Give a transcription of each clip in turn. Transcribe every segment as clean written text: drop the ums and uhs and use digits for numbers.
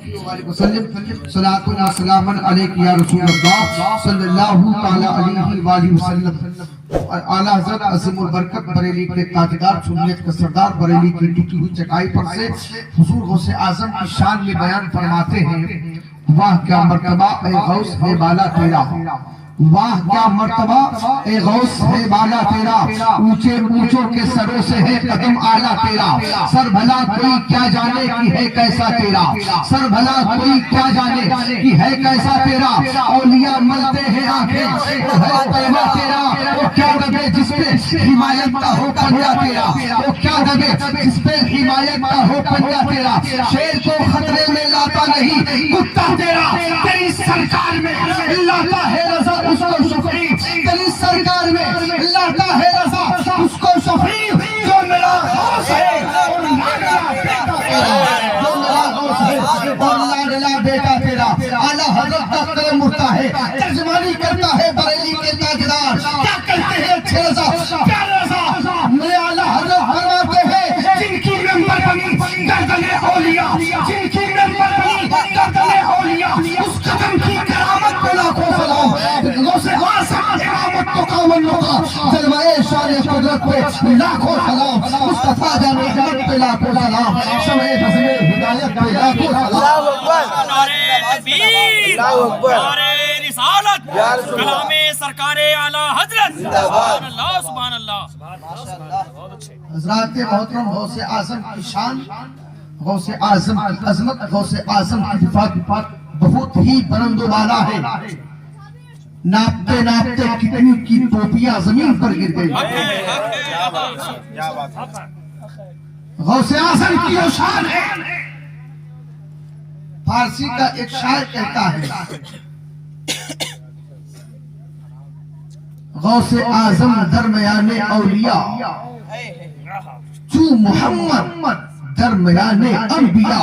सलातु व सलामन अलैका या रसूलल्लाह सल्लल्लाहु तआला अलैहि वसल्लम। आला हज़रत अज़ीमुल बरकत बरेली के ताजदार सुन्नियत के सरदार बरेली की टूटी हुई चटाई पर से हुजूर गौसे आजम की शान में बयान फरमाते हैं, वाह क्या मर्तबा ए गौस है बाला तेरा, वाह क्या मर्तबा ए गौस है बाला तेरा, ऊंचे ऊंचों के सरों से है कदम आला तेरा, सर भला कोई क्या जाने कि है कैसा तेरा, सर भला कोई क्या जाने कि है कैसा तेरा, औलिया मलते हैं आंखें वो है तैबा तेरा, वो क्या दबे जिसपे हिमायत का हो पंजा तेरा, वो क्या दबे जिसपे हिमायत का हो पंजा तेरा, शेर को खतरे में लाता नहीं कुत्ता तेरा, तेरी सरकार में लाता है रज़ा उसको शफी, तेरी सरकार में लाता है रज़ा उसको शफी, जो मेरा गौस है और लाडला बेटा तेरा, जो मेरा गौस है और लाडला बेटा तेरा। आला हज़रत का कलम उठता है, तर्जमानी करता है बरेली के ताजदार, क्या कहते हैं अच्छे रज़ा, क्या रज़ा मेरे आला हज़रत फरमाते हैं, जिनकी मेंबर बनी गर्दने औलिया, जिनकी मेंबर बनी गर्दने औलिया, उस कदम की करामत पे लाखों सलाम, गौसे आज़म इमामत तो कामलों का जलवाए शान कुदरत पे लाखों सलाम, मुस्तफा जाने अहमद पे लाखों सलाम, शमे बज़मे हिदायत पे लाखों सलाम। नारे तकबीर, नारे रिसालत, कलामे सरकारे आला हजरत, सुभान अल्लाह सुभान अल्लाह। हज़रात मोहतरम गौसे आज़म की शान, गौसे आज़म की अज़मत, गौसे आज़म की हिफाज़त बहुत ही बुलंदवाला है। नापते नापते कितनी की टोपियां जमीन पर गिर गई। गौसे आज़म की वो शान है। फारसी का एक शायर कहता है, गौसे आज़म दरमियाने औलिया, चू मोहम्मद दरमियाने अंबिया।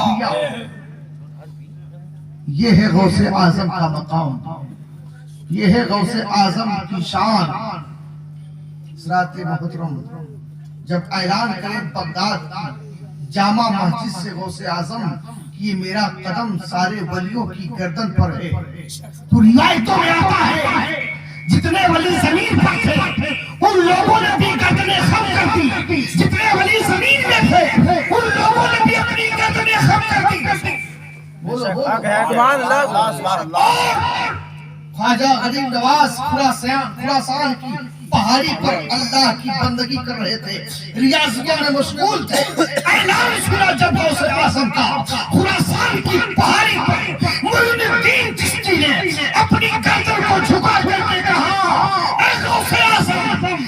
ये है गौसे आज़म का मकाम, ये है गौसे आज़म की शान। हज़रात मोहतरम जब ऐलान करें बगदाद जामा मस्जिद से गौसे आज़म कि मेरा कदम सारे वलियों की गर्दन पर है, तो रिवायतों में आता है जितने वली जमीन पर थे उन लोगों ने भी गर्दनें खम कर दी, जितने वली जमीन में थे उन लोगों ने भी अपनी गर्दनें खम कर दी। ख्वाजा गरीब नवाज खुरासान की पहाड़ी पर अल्लाह की बंदगी कर रहे थे, रियाज़ियों में मशगूल थे। ऐलान सुना जब गौसे आज़म का, खुरासान की पहाड़ी पर मुइनुद्दीन चिश्ती ने अपनी गर्दन को झुका करके कहा, ऐ गौसे आज़म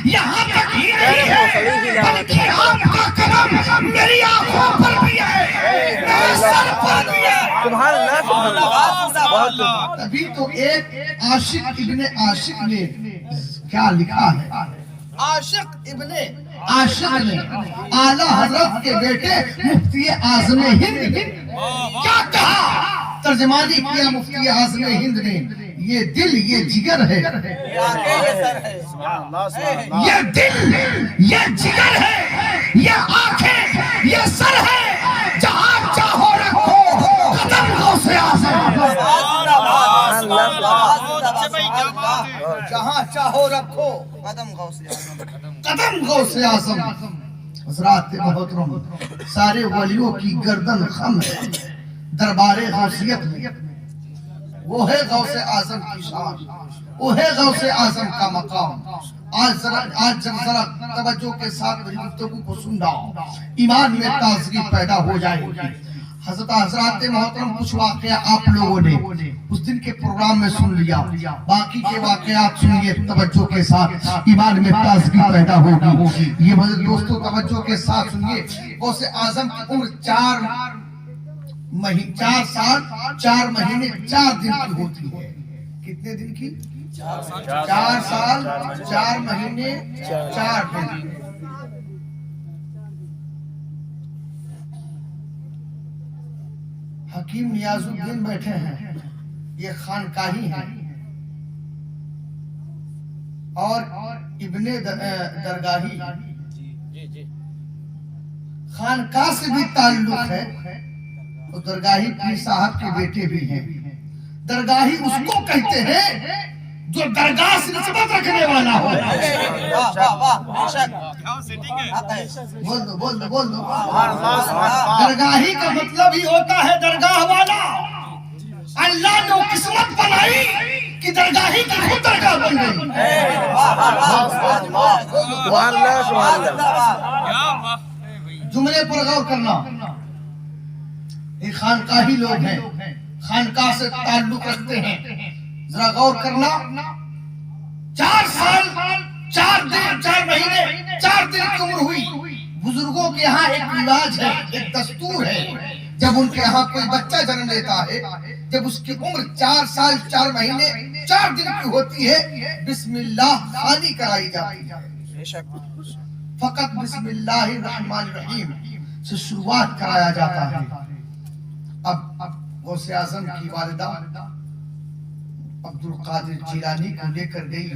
यहाँ तक ही नहीं है बल्कि आपका कदम मेरी आंखों पर भी है, मेरे सर पर भी है। तभी तो एक आशिक इब्ने आशिक ने क्या लिखा है, आशिक इब्ने आशिक ने आला हज़रत के बेटे मुफ्ती आज़म हिंद ने क्या कहा, तर्जमानी किया मुफ्ती आज़म हिंद ने, ये दिल ये जिगर है, ये दिल ये जिगर है, ये आंखें ये सर है, जहाँ चाहो रखो कदम गौसे आज़म, जहाँ चाहो रखो कदम गौसे आज़म, कदम गौसे आज़म। हज़रात मोहतरम सारे वलियों की गर्दन खम है दरबारे गौसियत में, वो है गौसे आज़म की शान, वो है गौसे आज़म का मकाम। आज जरा तवज्जो के साथ मेरी गुफ्तगू को सुन रहा, ईमान में ताज़गी पैदा हो जाएगी। हज़रात मोहतरम कुछ वाक़या आप लोगों ने उस दिन के प्रोग्राम में सुन लिया, बाकी के वाक़यात सुनिए तवज्जो के साथ, ईमान में ताज़गी पैदा होगी। ये मेरे दोस्तों तवज्जो के साथ सुनिए, गौसे आज़म की उम्र 4 साल 4 महीने 4 दिन की होती है। कितने दिन की? 4 साल 4 महीने 4 दिन। हकीम नियाजुद्दीन बैठे हैं, ये खानकाही हैं और इब्ने दरगाही खानकाह से भी ताल्लुक है, और दरगाही पीर साहब के बेटे भी हैं। दरगाही उसको कहते हैं जो दरगाह से निस्बत रखने वाला हो। बोल दो। दरगाही का मतलब ही होता है दरगाह वाला। अल्लाह ने किस्मत बनाई कि दरगाही की खुद दरगाह बन गई। जुमले पर गौर करना। ये खानकाही लोग हैं, खानकाह से ताल्लुक रखते हैं। जरा गौर करना। 4 साल 4 दिन 4 महीने 4 दिन की उम्र हुई। बुजुर्गों के यहाँ एक रिवाज है, एक दस्तूर है, जब उनके यहाँ कोई बच्चा जन्म लेता है, जब उसकी उम्र 4 साल 4 महीने 4 दिन की होती है, बिस्मिल्लाह खानी कराई जाती है। फकत बिस्मिल्लाहिर्रहमानिर्रहीम से शुरुआत कराया जाता है। अब गौसे आजम की वालिदा अब्दुल कादिर जिलानी को लेकर गई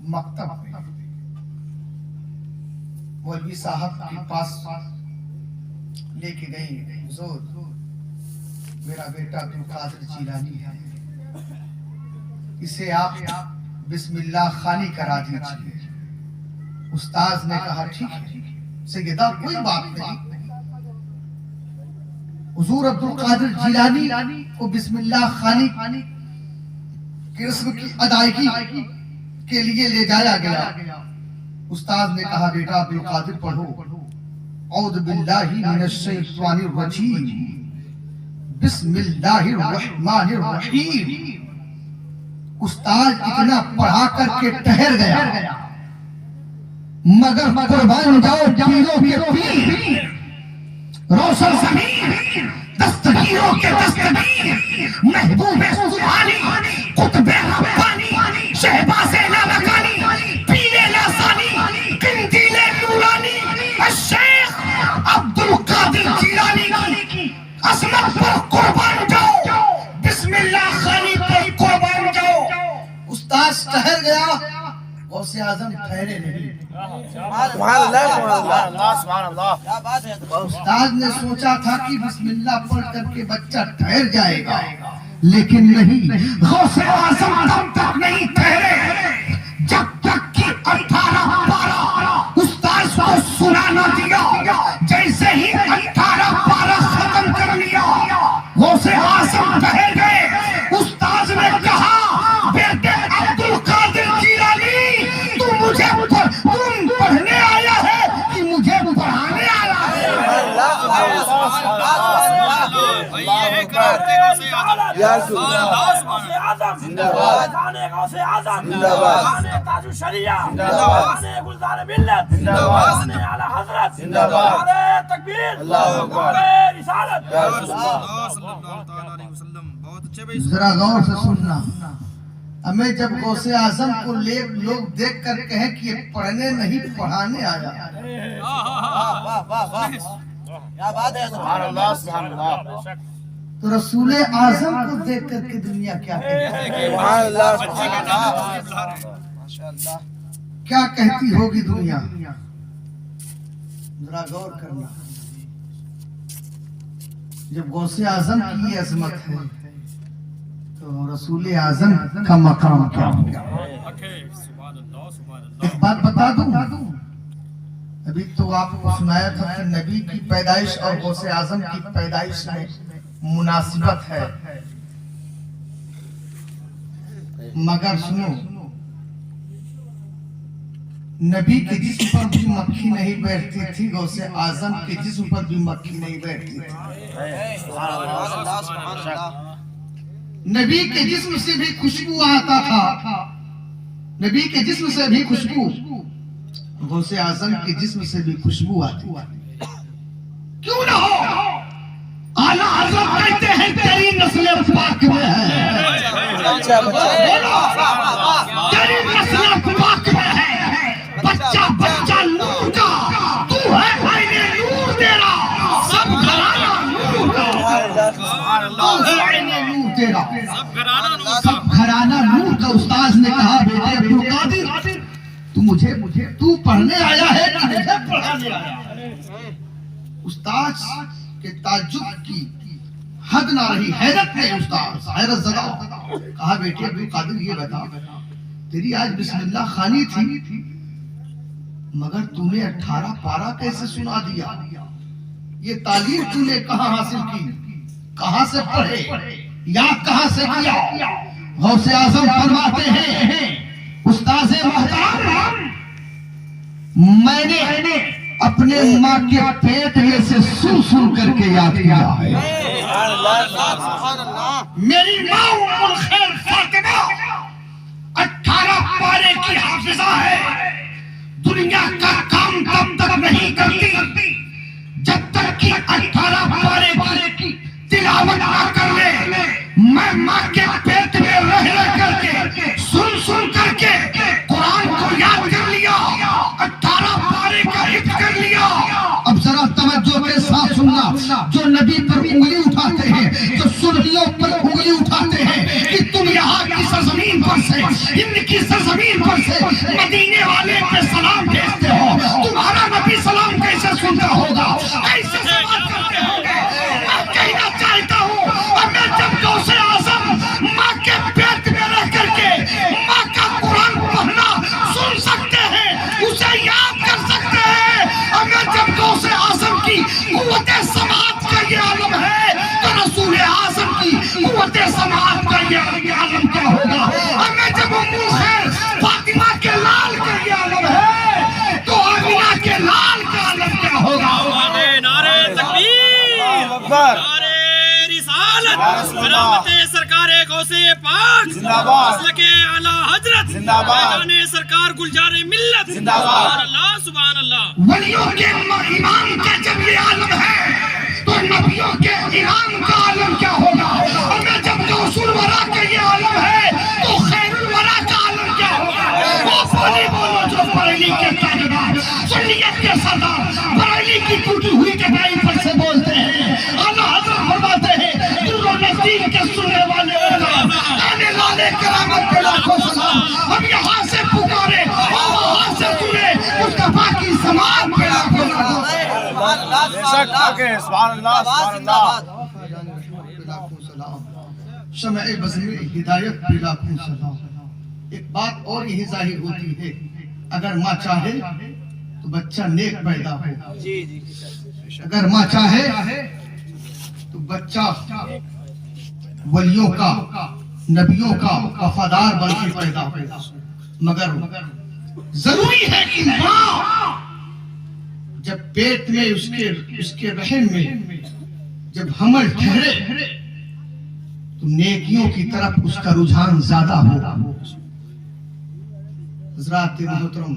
मकतब में। मौलवी साहब के पास लेके गई, हुजूर मेरा बेटा अब्दुल कादिर जिलानी है, इसे आप बिस्मिल्लाह खानी करा दीजिए। उस्ताद ने कहा ठीक है सैयदा, कोई बात नहीं। हुजूर अब्दुल कादिर जिलानी को बिस्मिल्लाह खानी की रस्म की अदायगी के लिए ले जाया गया। उस्ताद ने कहा बेटा अब्दुल कादिर पढ़ो, औज़ु बिल्लाहि मिनश शैतानिर रजीम, बिस्मिल्लाहिर रहमानिर रहीम। उस्ताद इतना पढ़ा करके ठहर गया, मगर कुर्बान जाओ पीरों के पीर, रोशन ज़मीन दस्तगीरों के दस्तगीर, महबूब सुभानी कुतुब रब्बानी, शहबाज़े लालकानी, पीरे लासानी, कंदीले नूरानी, शेख अब्दुल कादिर जिलानी की असमत पर कुर्बान जाओ, बिस्मिल्लाह खानी पर कुर्बान जाओ। उस्ताद ठहर गया, गौसे आजम ठहरे नहीं। उस्ताद ने सोचा था कि बिस्मिल्लाह पढ़ करके बच्चा ठहर जाएगा, लेकिन नहीं, गौसे आजम तब तक नहीं ठहरे जब तक कि 18-12 उस्ताद को सुना न दिया। जैसे ही 18-12 खत्म कर लिया, गौसे आजम ठहर गए। उस्ताद ने कहा बेटे अब्दुल कादिर जिलानी, तुम पढ़ने आया है कि मुझे पढ़ाने आया है? जरा गौर से सुनना। हमें जब गौसे आजम को लोग देख कर कहे कि ये पढ़ने नहीं पढ़ाने आया, क्या बात है, तो रसूल आजम को देख करके दुनिया क्या क्या कहती होगी दुनिया? जरा गौर करना। जब गौसे आजम की ये अजमत है, तो रसूल आजम का मकाम क्या होगा? एक बात बता दूं, अभी तो आपको सुनाया था कि नबी की पैदाइश और गौसे आजम की पैदाइश में मुनासिबत है, मगर सुनो, नबी के जिस्म पर भी मक्खी नहीं बैठती थी, गौसे आजम के जिस्म पर भी मक्खी नहीं बैठती थी। नबी के जिस्म से भी खुशबू आता था, नबी के जिस्म से भी खुशबू, गौसे आजम के जिस्म से भी खुशबू आती। क्यों ना हो? आला हज़रत कहते हैं तेरी नस्ल पाक में है, तेरी नस्ल पाक में है, बच्चा बच्चा नूर का, तू है आईने नूर तेरा, सब घराना नूर का, आईने नूर तेरा, सब घराना नूर का। उस्ताद ने कहा बेटे अब्दुल कादिर, तू पढ़ने आया है कि मुझे पढ़ाने आया है? उस्ताद के ताज्जुब की हद ना रही, हैरत में उस्ताद हैरत ज़दा। कहा बेटे अब्दुल कादिर ये बता, तेरी आज बिस्मिल्लाह खानी थी मगर तूने 18 पारा कैसे सुना दिया? ये तालीम तूने कहाँ हासिल की, कहाँ से पढ़े, याद कहाँ से किया? गौसे आज़म फरमाते हैं उस्ताद मोहतरम, मैंने अपने माँ के पेट में से सुन सुन करके याद किया है। मेरी माँ उम्मुल खैर फातिमा 18 पारे की हाफिजा है। दुनिया का काम तब तक नहीं करती जब तक कि 18 पारे की तिलावत ना कर ले। मैं माँ के पेट में रह करके सुन सुन करके कुरान को याद कर लिया, 18 पारे का हिफ्ज़ कर लिया। अब जरा तवज्जो के साथ सुनना, जो नबी पर उंगली उठाते हैं, जो सुन्नियों पर उंगली उठाते हैं कि तुम यहाँ की सरजमीन पर से, इनकी सरजमीन पर से मदीने वाले पे सलाम भेजते हो, तुम्हारा नबी सलाम कैसे सुनता होगा, कैसे सलाम करते होंगे? मैं कहना चाहता हूँ, अगर जब गौसे आज़म माँ के पेट में रह करके माँ का कुरान पढ़ना सुन सकते हैं, उसे याद कर सकते हैं, अगर जब गौसे आज़म की कुव्वते समाअत का ये आलम है तो रसूल आज़म की कुव्वते समाअत का ये आलम क्या होगा? अगर जब उम्मुल खैर फातिमा के लाल का ये आलम है तो आमिना के लाल का आलम क्या होगा? नारे तकबीर, नारे रिसालत, सलामते सरकारे गौसे पाक जिंदाबाद, मसलके आला हजरत जिंदाबाद, मैदाने सरकार गुलजारे मिल्लत जिंदाबाद। अल्लाह सुभान अल्लाह। वलियों के इमाम का जब ये आलम है तो नबियों के इमाम का आलम क्या होगा? अगर जब गौसुल वरा का ये आलम है तो खैरुल वरा का आलम क्या होगा? वो बोलो जो बरेली के ताजदार, सुन्नियत के सरदार, बरेली की टूटी हुई कटाई पर से बोलते हैं। आला हज़रत फरमाते हैं दूर नज़दीक के सुनने वाले आने वाले करामत पे लाखों सलाम। हम यहाँ से पुकारे और वहाँ से सुने मुस्तफा की समाअत पे लाखों सलाम। शमए बज़्म हिदायत पे लाखों सलाम। एक बात और यही जाहिर होती है, अगर माँ चाहे तो बच्चा नेक पैदा हो, अगर माँ चाहे तो बच्चा वलियों का, नबियों का वफादार बन के पैदा हो। मगर जरूरी है कि माँ जब पेट में उसके रहम में जब हमल ठहरे तो नेकियों की तरफ उसका रुझान ज्यादा होगा। हज़रात मोहतरम,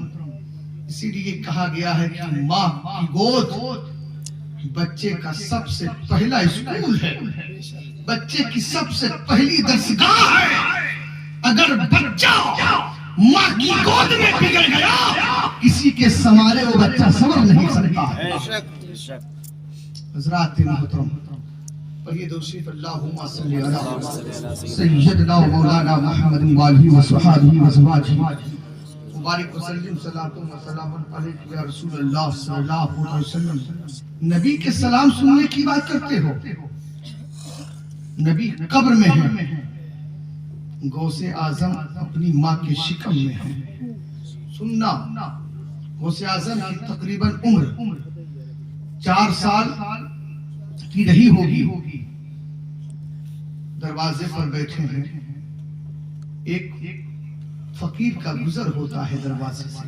इसीलिए कहा गया है कि माँ की गोद बच्चे का सबसे पहला स्कूल है, बच्चे की सबसे पहली दरसगाह है। अगर बच्चा माँ की गोद में बिगड़ गया, किसी के समारे वो बच्चा समझ नहीं सकता। हज़रात मोहतरम, पढ़िए दूसरी अल्लाहुम्मा सल्ली अला सय्यदना व मौलाना मुहम्मद व आलिहि व सहाबिहि व ज़वाजिहि मुबारक वसल्लम सलातो व सलामुन अलैका या रसूलल्लाह सल्लल्लाहु अलैहि वसल्लम। नबी के सलाम सुनने की बात करते हो, नबी कब्र में है, गौसे आज़म अपनी माँ के शिकम में है। सुनना, गौसे आज़म की तकरीबन उम्र 4 साल की रही होगी। दरवाजे पर बैठे हैं, एक फकीर का गुजर होता है दरवाजे से,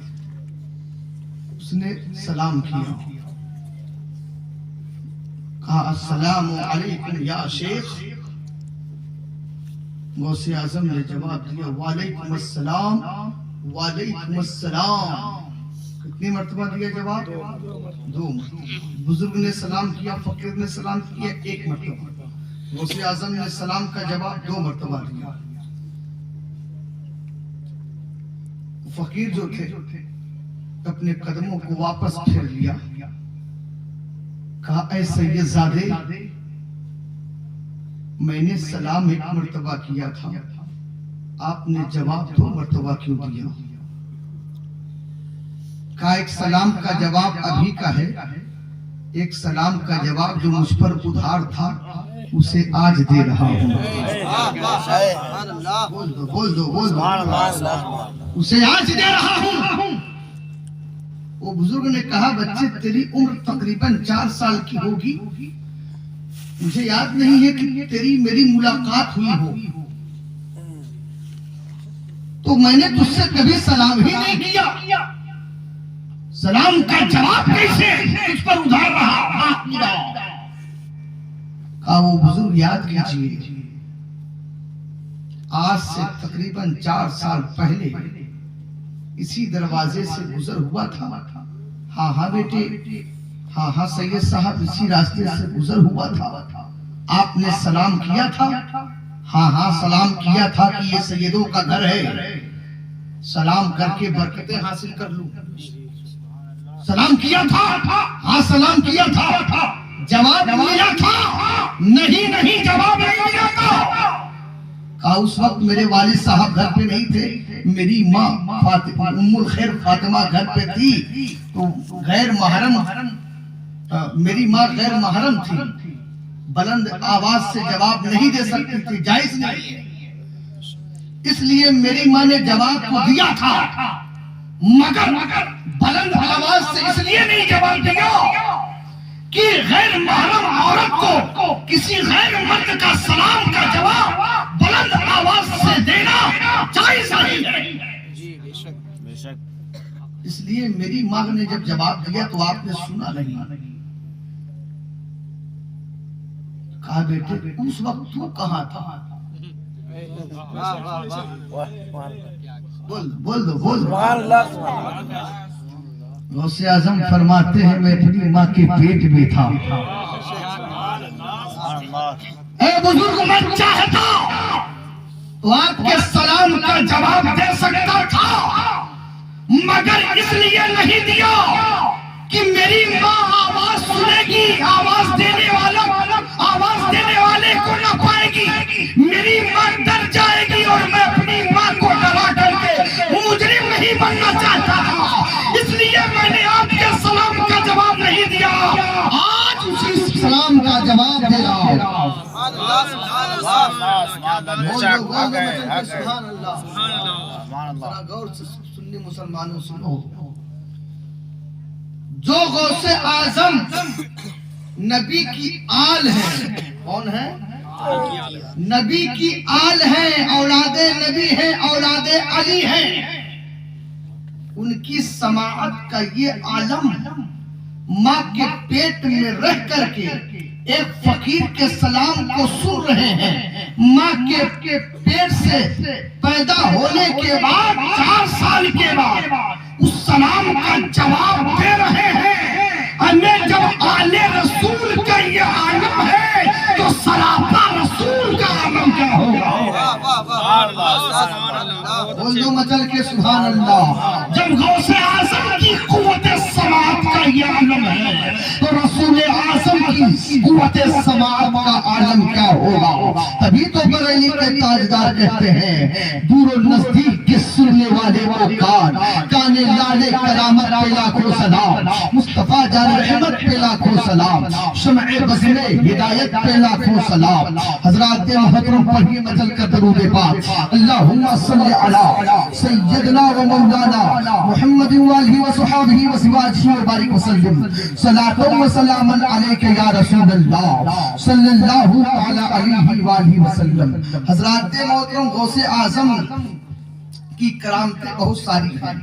उसने सलाम किया, कहा अस्सलामु अलैकुम या शेख। गौसे आज़म ने जवाब दिया वालेकुम अस्सलाम वालेकुम अस्सलाम। कितनी मर्तबा दिया जवाब? 2 मर्तबा। बुजुर्ग ने सलाम किया, फकीर ने सलाम किया 1 मर्तबा। गौसे आज़म ने सलाम का जवाब 2 मर्तबा दिया। फकीर जो थे अपने कदमों को वापस फेर लिया, कहा ऐ सैयदजादे, मैंने सलाम 1 मर्तबा किया था, आपने जवाब 2 मर्तबा क्यों दिया? कहा एक सलाम का जवाब अभी का है, एक सलाम का जवाब जो मुझ पर उधार था उसे आज दे रहा हूँ। बोल दो उसे आज दे रहा हूँ। वो बुजुर्ग ने कहा, बच्चे तेरी उम्र तकरीबन 4 साल की होगी, मुझे याद नहीं है कि तेरी मेरी मुलाकात हुई हो, तो मैंने तुझसे कभी सलाम ही नहीं किया, सलाम का जवाब कैसे तुझ पर उधार रहा। कहा वो बुजुर्ग, याद कीजिए आज से तकरीबन 4 साल पहले इसी दरवाजे से गुजर हुआ था। हाँ बेटे, हाँ सैयद साहब, इसी रास्ते से गुजर हुआ था। आपने सलाम किया था? हाँ सलाम किया था कि ये सैयदों का घर है, सलाम करके बरकतें हासिल कर लूं। सलाम किया था? हाँ सलाम किया था। जवाब मिला था? नहीं जवाब नहीं मिला था। उस वक्त मेरे वालिद साहब घर पे नहीं थे, मेरी माँ उम्मुल खैर फातिमा घर पे थी, तो गैर महरम मेरी माँ गैर महरम थी, बुलंद आवाज से जवाब नहीं दे सकती थी, जायज नहीं है। इसलिए मेरी माँ ने जवाब को दिया था, मगर बुलंद आवाज से इसलिए नहीं जवाब दिया कि गैर महरम औरत को किसी गैर मर्द का सलाम का जवाब बुलंद आवाज से देना जायज नहीं है। बेशक। इसलिए मेरी माँ ने जब जवाब दिया तो आपने सुना नहीं। कहा, बेटे उस वक्त तू कहाँ था? बोल दो। गौसे आजम फरमाते हैं, मैं अपनी माँ के पेट में था। ए बुजुर्ग, मैं चाहता तो आपके सलाम का जवाब दे सकता था, मगर इसलिए नहीं दिया कि मेरी माँ आवाज सुनेगी, आवाज देने वाले को न पाएगी, मेरी माँ डर जाएगी और मैं अपनी माँ को डरा करके मुजरिम नहीं बनना चाहता था। इसलिए मैंने आपके सलाम का जवाब नहीं दिया, आज उसी सलाम का जवाब दे रहा हूँ। गौर से सुन्नी मुसलमानों सुनो, जो गौसे आजम नबी की आल है, कौन है? नबी की आल है, औलादे नबी है, औलादे अली है, उनकी समाअत का ये आलम माँ के पेट में रह करके एक फकीर के सलाम को सुन रहे हैं। माँ के पेट से पैदा होने के बाद 4 साल के बाद उस सलाम का जवाब दे रहे हैं। हमें जब आले रसूल का ये आलम है तो सरापा रसूल का आलम क्या होगा? बोलो मचल के सुभान अल्लाह। जब गौसे आजम की कुव्वत समाअत का ये आलम है तो रसूल आजम की कुव्वत समाअत का आलम क्या होगा? तभी तो बरेली के ताजदार कहते हैं, दूर नजदीक के सुनने वाले को काने लाले करामत पे लाखों सलाम, मुस्तफा जान रहमत पे लाखों सलाम, शमए बज़मे हिदायत पे लाखों सलाम। हजरात मोहतरम पढ़िए मचल कर दरूद पाक, अल्लाहुम्मा सल्ली अला सय्यदना व मौलाना मुहम्मद व आलिहि व सहाबिहि व सिवाजिहि व बारिक वसल्लम, सलातुन व सलामन अलैका या रसूल अल्लाह सल्लल्लाहु तआला अलैहि व आलिहि वसल्लम। हजरात मोहतरम गौसे आजम की करामतें बहुत सारी हैं,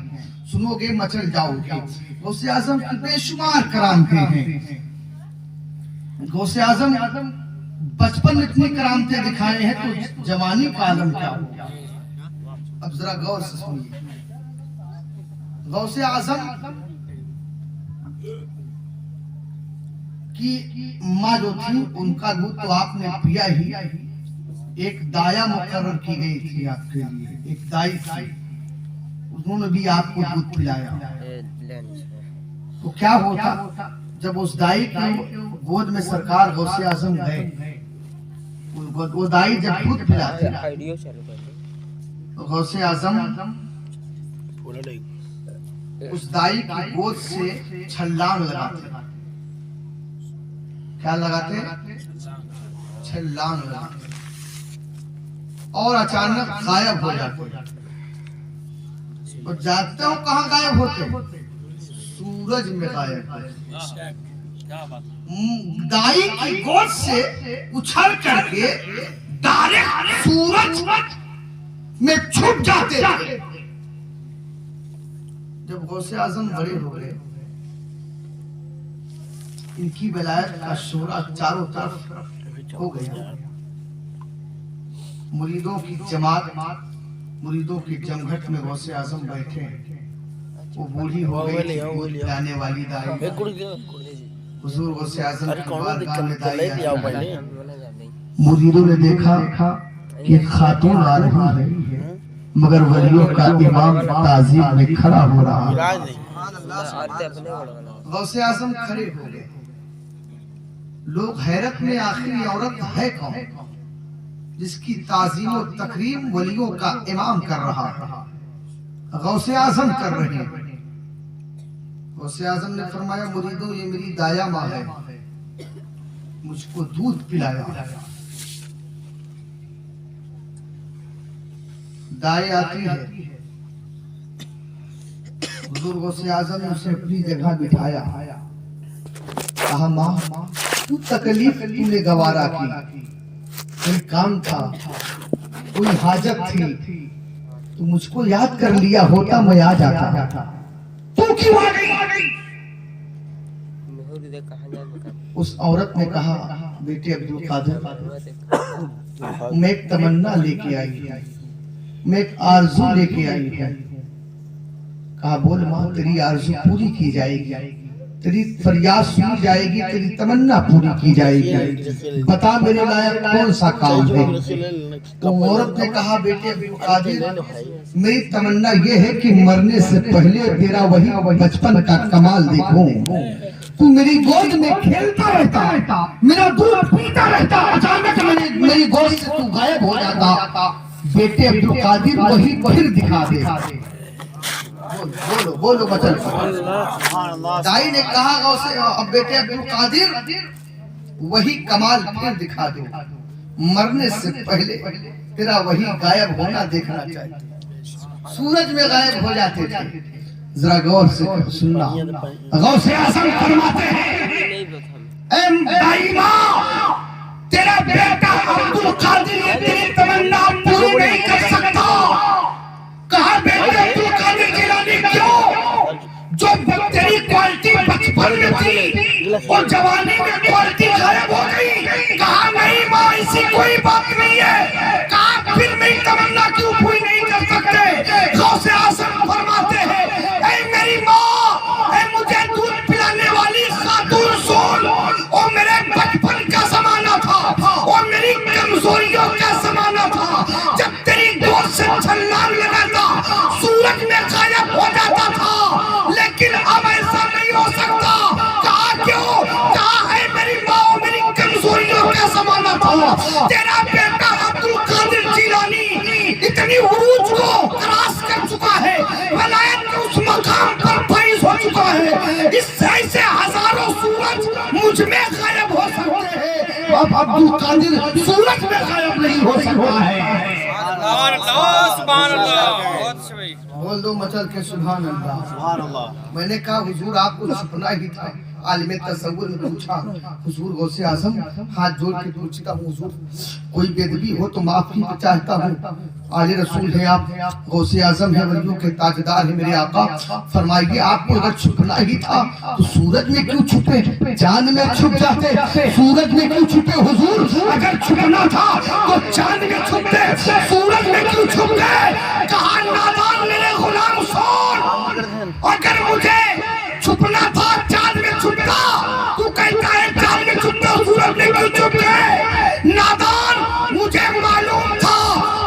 सुनोगे मचल जाओगे। गौसे आजम की बेशुमार करामतें हैं। गौसे आजम बचपन में इतनी करामतें दिखाए हैं तो जवानी का आलम क्या होगा? अब जरा गौर से सुनिए। गौसे आजम की माँ जो थी उनका दूध तो आपने पिया ही। एक दाया मुकर्रर की गई थी आपके लिए, एक दाई थी, उन्होंने भी आपको दूध पिलाया। तो क्या होता जब उस दाई के गोद में सरकार गौसे आजम गए, वो दाई जब दूध पिलाती तो गौसे आजम उस दाई की गोद से छलांग लगाते। क्या लगाते? छलांग लगाते और अचानक गायब हो जाते। और जाते हो कहाँ गायब होते? सूरज में गायब होते। दाई की गोद से उछल करके डायरेक्ट सूरज में छुप जाते थे। जब गौसे आजम बड़े हो गए, इनकी विलायत का शोरा चारों तरफ हो गया। मुरीदों की जमात, मुरीदों की जमघट में गौसे आजम बैठे। वो बूढ़ी हो गई, गाने वाली दाई हुजूर गौसे आजम की बारगाह में दाई आई। मुरीदों ने देखा कि खातून आ रही है, मगर वलियों का इमाम ताज़ीम में खड़ा हो रहा है। गौसे आजम खड़े हो गए। लोग हैरत में, आखिर ये औरत है कौन जिसकी ताज़ीम और तकरीम वलियों का इमाम कर रहा है? गौसे आजम कर रहे हैं। गौसे आजम ने फरमाया, मुरीदों ये मेरी दाया माँ है, मुझको दूध पिलाया। दाई आती है, हुजूर गौसे आजम ने उसे अपनी जगह बिठाया। कहा, माँ तू तकलीफ तूने गवारा की, कोई काम था, कोई हाजत थी, तू मुझको याद कर लिया होता मैं आ जाता। तू क्यों आ गई? उस औरत ने कहा, बेटे अब्दुल कादिर, मैं एक तमन्ना लेके आई, मैं एक आरज़ू लेके आई है। कहा, बोल माँ, तेरी आरज़ू पूरी की जाएगी, तेरी फरियाद सुनी जाएगी, तेरी तमन्ना पूरी की जाएगी। बता मेरे लायक कौन सा काम है? तो औरत ने कहा, बेटे अब्दुल कादिर, मेरी तमन्ना ये है कि मरने से पहले तेरा वही बचपन का कमाल देखूं। तू मेरी गोद में खेलता रहता, मेरा दूध पीता रहता, अचानक मेरी गोद से तू गायब हो जाता। बेटे अब्दुल कादिर वही फिर दिखा दे। बोलो बोलो बचन। दाई ने कहा, गौसे अब बेटे अब्दुल कादिर वही कमाल फिर दिखा दो, मरने से पहले तेरा वही गायब होना देखना चाहिए। सूरज में गायब हो जाते थे। जरा गौर से सुनना। गौसे आजम फरमाते हैं, दाई माँ, तेरा बेटा अब्दुल कादिर ये तेरी तमन्ना पूरी नहीं कर सकता। कहा, बेटे अब्दुल कादिर जिलानी क्यों? जो तेरी क्वालिटी बचपन में थी और जवानी में क्वालिटी गायब हो गई। कहा, नहीं माँ, ऐसी कोई बात नहीं है। कहा, फिर मेरी तमन्ना क्यों पूरी नहीं कर सकते? गौसे आजम फरमाते हैं, ऐ मेरी माँ, ऐ मुझे दूध पिलाने वाली खातून सुन, और मेरे बचपन का जमाना था और मेरी कमजोरियों का जमाना था। जब तेरी गोद से छलांग लगाता, सूरज में गायब हो जाता था, लेकिन अब ऐसा नहीं हो सकता। कहा, क्यों? कहा, है मेरी माँ, मेरी कमजोरियों का जमाना था। तेरा बेटा अब्दुल कादिर जिलानी इतनी उरूज को क्रॉस कर चुका है, वलायत के उस मकाम पर फैज़ हो चुका है। इससे ऐसे हजारों सूरज मुझ में गायब हो सकते हैं, अब अब्दुल कादिर सूरज में गायब नहीं हो सकता है। बोल दो मचल के सुभान अल्लाह। मैंने कहा, हुजूर आपको सपना ही था। आलिम तसव्वुर ने पूछा, हुजूर गौसे आजम, हाथ जोड़ के पूछता हूँ, हुजूर कोई बेदबी हो तो माफी चाहता हूँ। आले रसूल है आप, गौसे आजम है, वलियों के ताजदार है मेरे आका। फरमाइए, आपको अगर छुपना ही था तो सूरज में क्यों छुपे? चांद में छुप जाते, सूरज में क्यों छुपे? हुजूर अगर छुपना था तो चांद में छुपते, सूरज में क्यों छुप गए? कहा, नादान मेरे गुलाम सुन, अगर मुझे छुपना था चांद में छुपता। तू कहता है चांद में छुपता, सूरज में क्यों छुप गए? नादान, मुझे मालूम था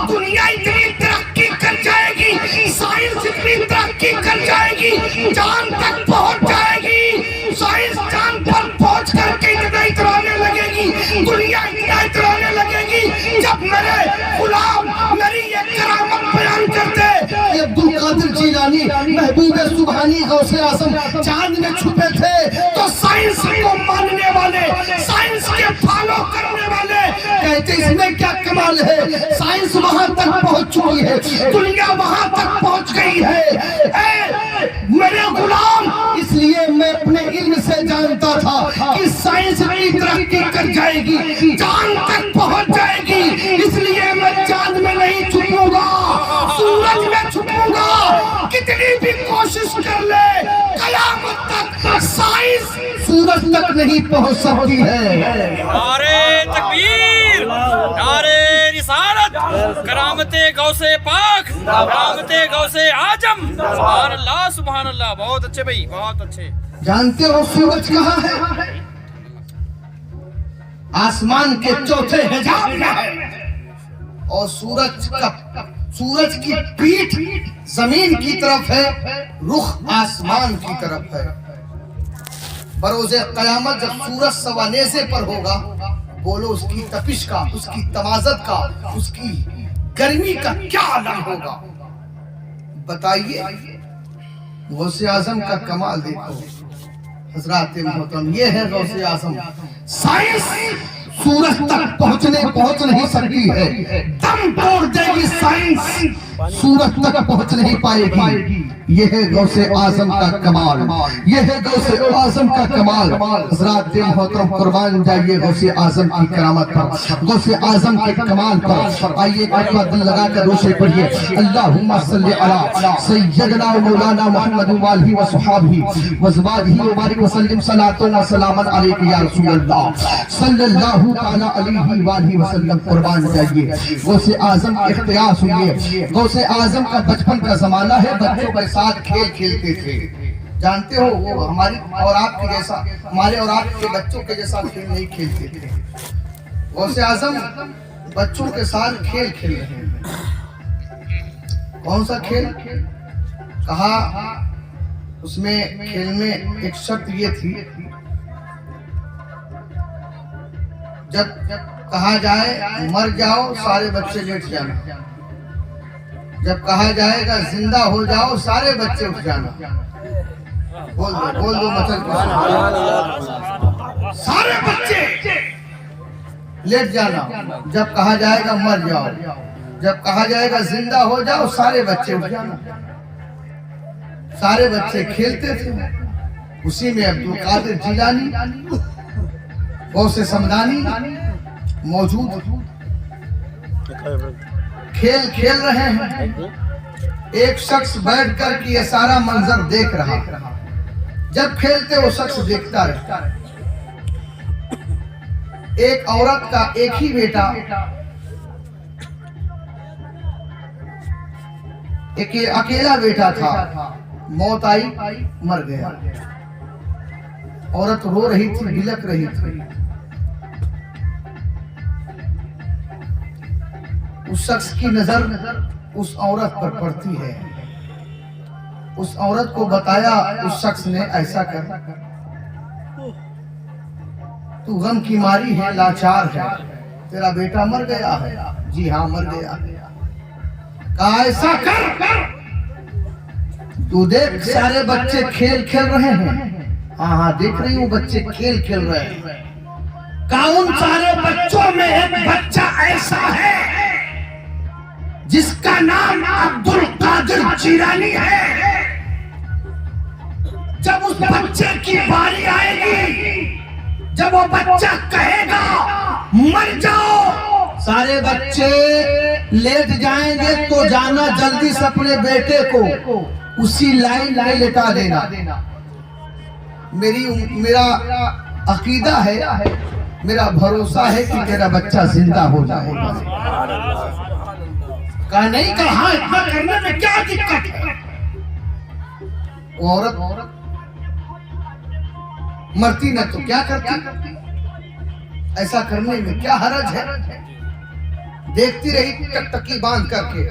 दुनिया इतनी तरक्की कर जाएगी, साइंस इतनी तरक्की कर जाएगी, चांद तक पहुंच जाएगी। साइंस चांद पर पहुंच करके इतना इतराने लगेगी, दुनिया इतना इतराने लगेगी। जब मेरे गुलाम मेरी ये करामत बयान करते, अब्दुल कादिर जिलानी महबूब सुभानी गौसे आजम चांद में छुपे थे, तो साइंस को मानने वाले, साइंस के फॉलो करने वाले कहते इसमें क्या कमाल है, साइंस वहां तक पहुंच चुकी है, दुनिया वहां तक पहुंच गई है। मेरे गुलाम, इसलिए मैं अपने इल्म से जानता था कि साइंस भी तरक्की कर जाएगी, चांद तक पहुंच जाएगी, इसलिए मैं चांद में नहीं छुपूंगा, सूरज में छुपूंगा। कितनी भी कोशिश कर ले, कयामत तक साइंस सूरज तक नहीं पहुंच सकती है। नारे तकबीर, नारे रिसालत, करामते गौसे पाक, करामते गौसे आजम। सुभान अल्लाह, सुभान अल्लाह। बहुत अच्छे भाई, बहुत अच्छे। जानते हो सूरज कहाँ है? आसमान के चौथे हिजाब में है, और सूरज की पीठ जमीन की तरफ है, रुख आसमान की तरफ है। बरोज़े क़यामत जब सूरज सवानेज़े पर होगा, बोलो उसकी तपिश का, उसकी तमाज़त का, उसकी गर्मी का क्या आलम होगा। बताइए, गौसे आज़म का कमाल देखो हज़रात मोहतरम, ये है गौसे आज़म। साइंस सूरज तक पहुंच नहीं सकती है, दम तोड़ देगी साइंस, सूरज तक पहुंच नहीं पाएगी। यह है गौसे आजम का कमाल, यह है गौसे आजम का कमाल। हज़रात मोहतरम कुर्बान जाइए गौसे आजम की करामत पर, गौसे आजम के कमाल पर। आइए एक बार दिल लगा कर रोशे पढ़िए, अल्लाहुम्मा सल्ली अला सय्यदना मौलाना मुहम्मद व आलिहि व सहाबिही व ज़वाजिही व बारिक व सल्लिम सलातन व सलामन अलैका या रसूल अल्लाह सल्लल्लाहु तआला अलैहि व आलिहि व सल्लम। कुर्बान जाइए गौसे आजम के इख्तियार सुनिए। गौसे आजम का बचपन का जमाना है, बच्चों के साथ खेल खेलते थे। जानते हो, वो हमारी और आपके जैसा, हमारे और आपके बच्चों के जैसा खेल नहीं खेलते थे। गौसे आजम बच्चों के साथ खेल खेल रहे हैं। कौन सा खेल? कहा उसमें खेल में एक शर्त ये थी, जब कहा जाए मर जाओ सारे बच्चे लेट जाना, जब कहा जाएगा जिंदा हो जाओ सारे बच्चे उठ जाना। बोल दो मतलब सारे बच्चे लेट जाना। जब कहा जाएगा मर जाओ, जब कहा जाएगा जिंदा हो जाओ सारे बच्चे उठ जाना। सारे बच्चे खेलते थे। उसी में अब्दुल कादिर जिलानी, गौसे समदानी मौजूद खेल खेल रहे हैं। एक शख्स बैठ कर के ये सारा मंजर देख रहा। जब खेलते वो शख्स देखता रहता। एक औरत का एक ही बेटा, एक अकेला बेटा था, मौत आई, मर गया। औरत रो रही थी, बिलक रही थी। उस शख्स की नजर उस औरत पर पड़ती है। उस औरत को बताया उस शख्स ने, ऐसा कर, तू गम की मारी है, लाचार है, तेरा बेटा मर गया है। जी हाँ, मर गया। कहा ऐसा कर, तू देख सारे बच्चे खेल खेल रहे हैं। हाँ देख रही हूँ, बच्चे खेल खेल रहे हैं। कहा उन सारे बच्चों में एक बच्चा ऐसा है जिसका नाम अब्दुल कादिर जिलानी है। जब उस बच्चे की बारी आएगी, जब वो बच्चा कहेगा मर जाओ, सारे बच्चे लेट जाएंगे, तो जाना जल्दी से अपने बेटे को उसी लाइन में लेटा देना। मेरा अकीदा है, मेरा भरोसा है कि तेरा बच्चा जिंदा हो जाएगा। कहा नहीं, कहा इतना करने में क्या दिक्कत है? औरत मरती न तो क्या करती, ऐसा करने में क्या हरज है? देखती रही टकटकी बांध करके।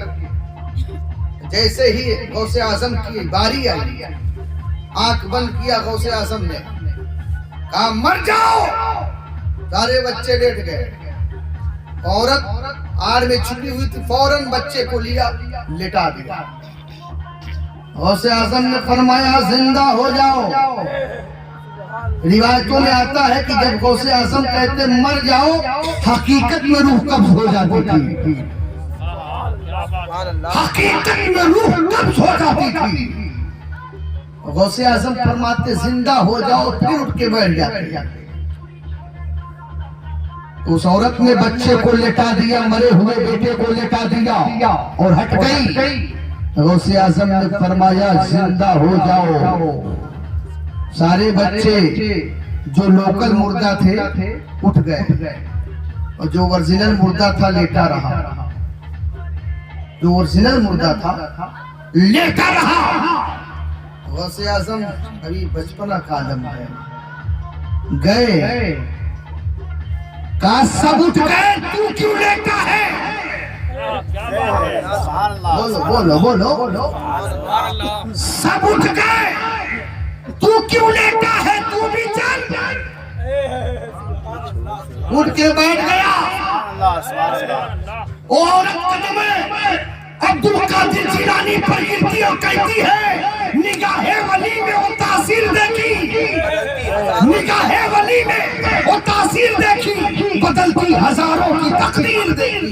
जैसे ही गौसे आजम की बारी आई, आंख बंद किया गौसे आजम ने, कहा मर जाओ। सारे बच्चे लेट गए। औरत आड़ में छुपी हुई थी, फौरन बच्चे को लिया, लेटा दिया। गौसे आजम ने फरमाया जिंदा हो जाओ। रिवायतों में आता है कि जब गौसे आजम कहते मर जाओ, हकीकत में रूह कब्ज हो जाती थी। हकीकत में रूह कब्ज हो जाती थी। गौसे आजम फरमाते जिंदा हो जाओ, फिर उठ के बैठ जाते। उस औरत ने बच्चे को लेटा दिया, मरे हुए बेटे को लेटा दिया और हट गई। गौसे आजम ने फरमाया जिंदा हो जाओ। सारे बच्चे जो लोकल मुर्दा थे उठ गए और जो ओरिजिनल मुर्दा था लेटा रहा। जो ओरिजिनल मुर्दा था लेटा रहा। गौसे आजम अभी बचपना का आलम है। गए का सब उठ गए, तू क्यों लेटा है? बोलो बोलो बोलो बोलो। सब उठ गए, तू क्यों लेटा है? तू भी चल। उठ के बैठ गया। औरत कदम अब्दुल कादिर जिलानी पर गिरती और कहती है निगाहे वली में वो तासीर देखी, निगाहे वली में वो तासीर देखी, बदलती हजारों की तकदीर देखी।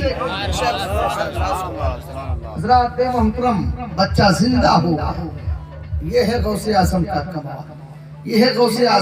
हज़रात मोहतरम, बच्चा जिंदा हो, ये है गौसे आज़म का कमाल, ये है गौसे आज़म।